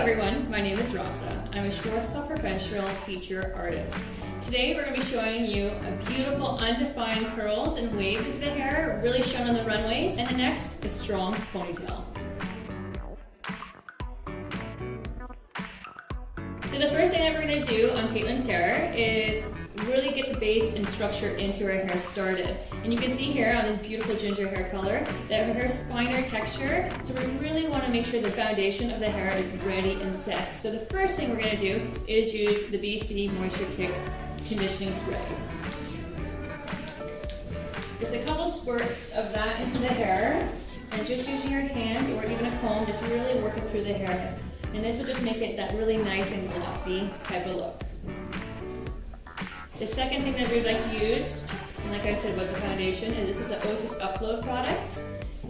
everyone, my name is Rasa. I'm a Schwarzkopf professional feature artist. Today we're going to be showing you a beautiful undefined curls and waves into the hair, really shown on the runways, and the next, a strong ponytail. So the first thing that we're going to do on Caitlin's hair is really get the base and structure into her hair started. And you can see here on this beautiful ginger hair color that her hair's finer texture, so we really want to make sure the foundation of the hair is ready and set. So the first thing we're going to do is use the BC Moisture Kick conditioning spray. Just a couple squirts of that into the hair, and just using your hands or even a comb, just really work it through the hair. And this will just make it that really nice and glossy type of look. The second thing that we'd like to use, and like I said with the foundation, is this is an Osis Upload product.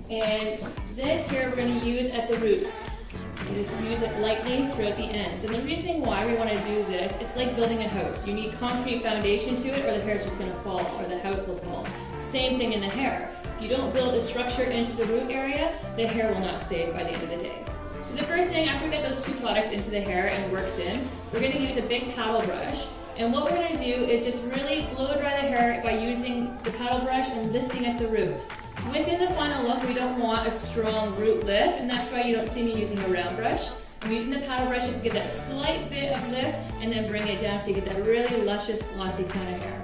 And this here we're going to use at the roots. And just use it lightly throughout the ends. And the reason why we want to do this, it's like building a house. You need concrete foundation to it or the hair is just going to fall or the house will fall. Same thing in the hair. If you don't build a structure into the root area, the hair will not stay by the end of the day. So the first thing, after we get those two products into the hair and worked in, we're going to use a big paddle brush. And what we're going to do is just really blow dry the hair by using the paddle brush and lifting at the root. Within the final look, we don't want a strong root lift, and that's why you don't see me using a round brush. I'm using the paddle brush just to get that slight bit of lift and then bring it down so you get that really luscious, glossy kind of hair.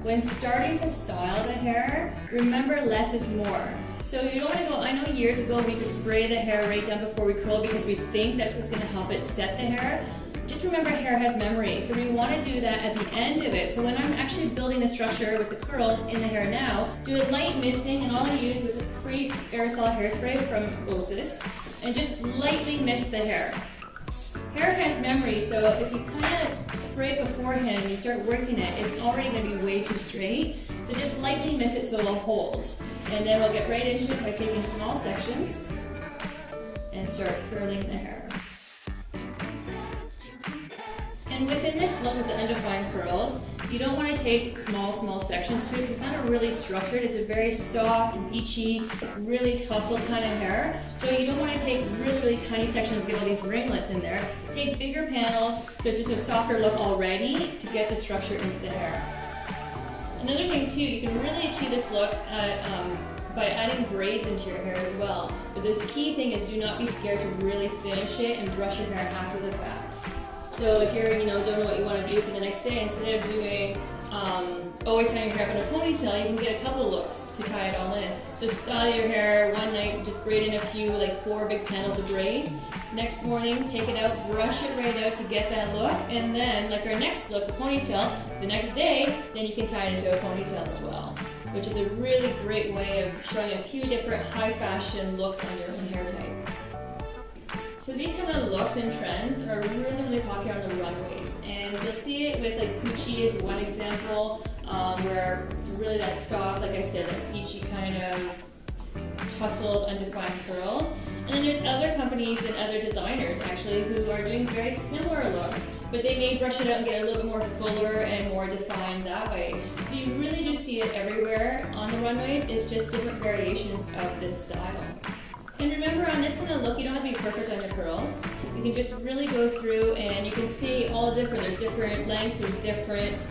When starting to style the hair, remember less is more. So you don't want to go, I know years ago we used to spray the hair right down before we curl because we think that's what's going to help it set the hair. Just remember hair has memory, so we want to do that at the end of it. So when I'm actually building the structure with the curls in the hair now, do a light misting, and all I used was a free aerosol hairspray from Osis, and just lightly mist the hair. Hair has memory, so if you kind of spray it beforehand and you start working it, it's already going to be way too straight. So just lightly mist it so it'll hold. And then we'll get right into it by taking small sections and start curling the hair. And within this look with the undefined curls, you don't want to take small sections to it because it's not really structured. It's a very soft, beachy, really tousled kind of hair. So you don't want to take really tiny sections and get all these ringlets in there. Take bigger panels so it's just a softer look already to get the structure into the hair. Another thing too, you can really achieve this look by adding braids into your hair as well. But the key thing is do not be scared to really finish it and brush your hair after the fact. So if you're, don't know what you want to do for the next day, instead of doing always tying your hair up in a ponytail, you can get a couple looks to tie it all in. So style your hair one night, just braid in a few, like 4 big panels of braids. Next morning, take it out, brush it right out to get that look, and then, like our next look, the ponytail, the next day, then you can tie it into a ponytail as well, which is a really great way of showing a few different high fashion looks on your own hair type. So these kind of looks and trends are really popular on the runways, and you'll see it with like Gucci is one example, where it's really that soft, like I said, that peachy kind of tousled, undefined curls. And then there's other companies and other designers actually who are doing very similar looks, but they may brush it out and get a little bit more fuller and more defined that way. So you really do see it everywhere on the runways. It's just different variations of this style. And remember, on this kind of look, you don't have to be perfect on your curls. You can just really go through and you can see all different. There's different lengths, there's different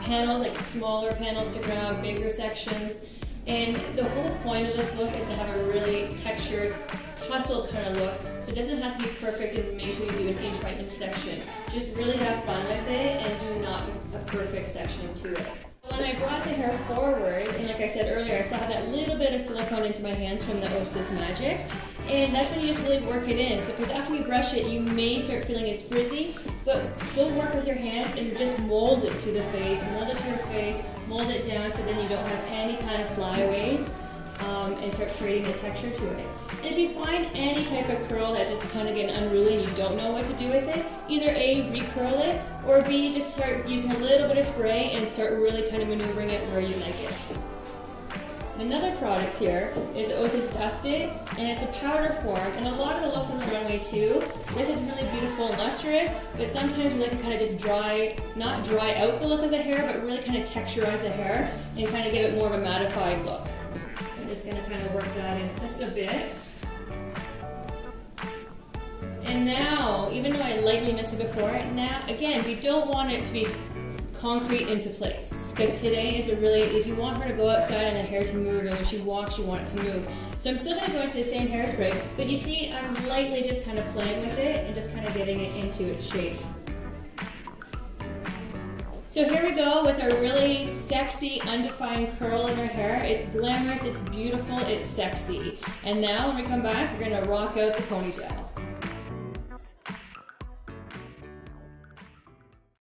panels, like smaller panels to grab, bigger sections. And the whole point of this look is to have a really textured, tousled kind of look. So it doesn't have to be perfect, and make sure you do an inch by inch section. Just really have fun with it and do not a perfect section to it. When I brought the hair forward, and like I said earlier, I still have that little bit of silicone into my hands from the Osis Magic, and that's when you just really work it in. So because after you brush it, you may start feeling it's frizzy, but still work with your hands and just mold it to the face, mold it to your face, mold it down so then you don't have any kind of flyaways, and start creating a texture to it. And if you find any type of curl that's just kind of getting unruly and you don't know what to do with it, either A, recurl it, or B, just start using a little bit of spray and start really kind of maneuvering it where you like it. Another product here is Osis Dusted, and it's a powder form, and a lot of the looks on the runway too. This is really beautiful and lustrous, but sometimes we like to kind of just not dry out the look of the hair, but really kind of texturize the hair and kind of give it more of a mattified look. So I'm just gonna kind of work that in just a bit. And now, even though I lightly missed it before, now, again, we don't want it to be concrete into place, because today is a really, if you want her to go outside and the hair to move, and when she walks you want it to move. So I'm still going to go into the same hairspray, but you see I'm lightly just kind of playing with it and just kind of getting it into its shape. So here we go with our really sexy undefined curl in her hair. It's glamorous, it's beautiful, it's sexy. And now when we come back, we're going to rock out the ponytail.